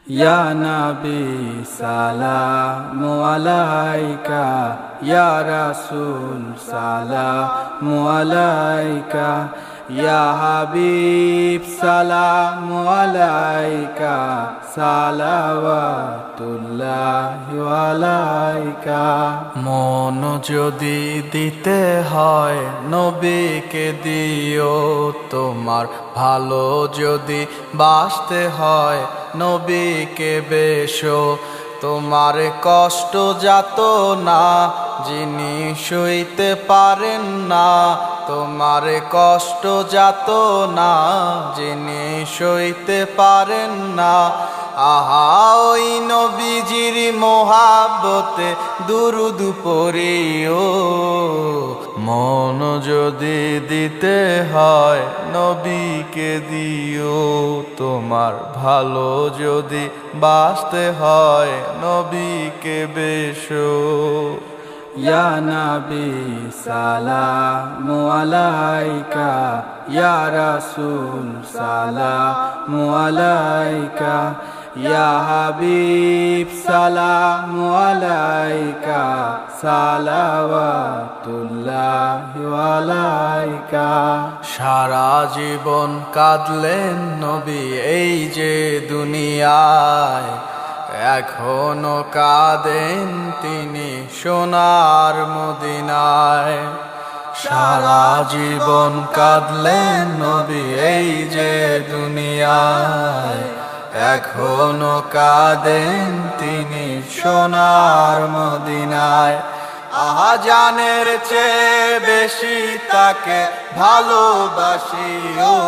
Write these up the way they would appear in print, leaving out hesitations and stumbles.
ইয়া নবী সালামু আলাইকা, ইয়া রাসূল সালামু আলাইকা, ইয়া হাবিব সালামু আলাইকা, সালাওয়াতুল্লাহি আলাইকা। মন যদি দিতে হয় নবীকে দিও, তোমার ভালো যদি বাসতে হয় নবীকে বেশো। তোমার কষ্ট যাত না যিনি সইতে পারেন না, তোমার কষ্ট যাত না যিনি সইতে পারেন না। আহা ওই নবীজির মোহাব্বতে দুরুদ পড়িও। মন যদি দিতে হয় নবীকে দিও, তোমার ভালো যদি বাসতে হয় নবীকে বেশো। ইয়া নবী সালামু আলাইকা, ইয়া রাসূল সালামু আলাইকা, ইয়া হাবিব সালামু আলাইকা, সালাওয়াতুল্লাহি আলাইকা। সারা জীবন কাঁদলেন নবী এই যে দুনিয়ায়, এখনো কাঁদেন তিনি সোনার মদিনায়। সারা জীবন কাঁদলেন নবী এই যে দুনিয়ায়, এখনো কাঁদেন তিনি সোনার মদিনায়। আহা জানের চেয়ে বেশি তাকে ভালোবাসিও।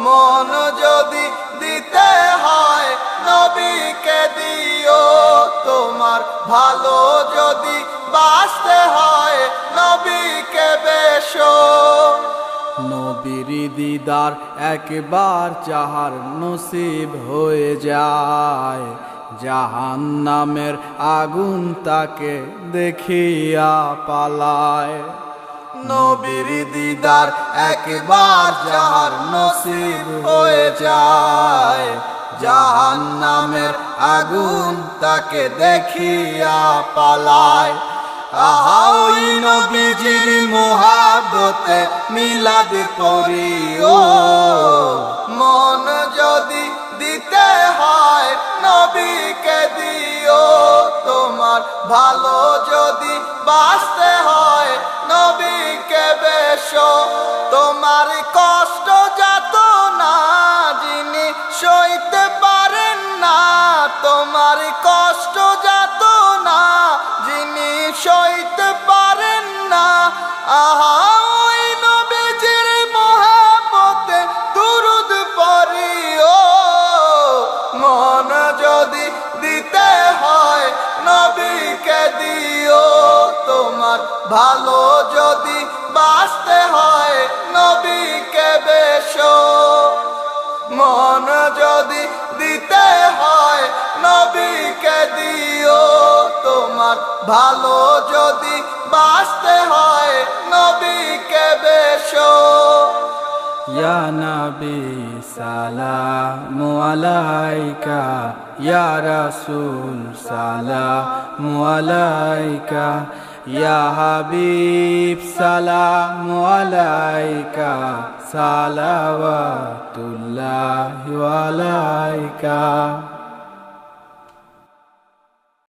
মন যদি দিতে হয় নবীকে দিও, তোমার ভালো যদি বাসতে হয় নবীকে বেশো। নবীর দিদার একবার যাহার নসিব হয়ে যায়, জাহান্নামের আগুন তাকে দেখিয়া পালায়। নবীর দিদার একবার যাহার নসিব হয়ে যায়, জাহান্নামের আগুন তাকে দেখিয়া পালায়। আহা ওই নবীজির মোহাব্বতে মিলাদ পড়িও। মন যদি দিতে হয় নবীকে দিও, তোমার ভালো যদি বাসতে হয় নবীকে বেশো। তোমার কষ্ট যাত না যিনি সইতে পারেন না, তোমার কষ্ট যাত না যিনি সইতে পারেন না। আহা ওই নবীজির মোহাব্বতে দুরুদ পড়িও। মন যদি দিতে হয় নবীকে দিও, তোমার ভালো যদি বাসতে হয় নবীকে বেশো। মন যদি দিতে হয় নবীকে দিও, তোমার ভালো যদি বাসতে হয় নবীকে বেশো। ইয়া নবী সালামু আলাইকা, ইয়া রাসূল সালামু আলাইকা, ইয়া হাবিব সালামু আলাইকা, সালাওয়াতুল্লাহি আলাইকা।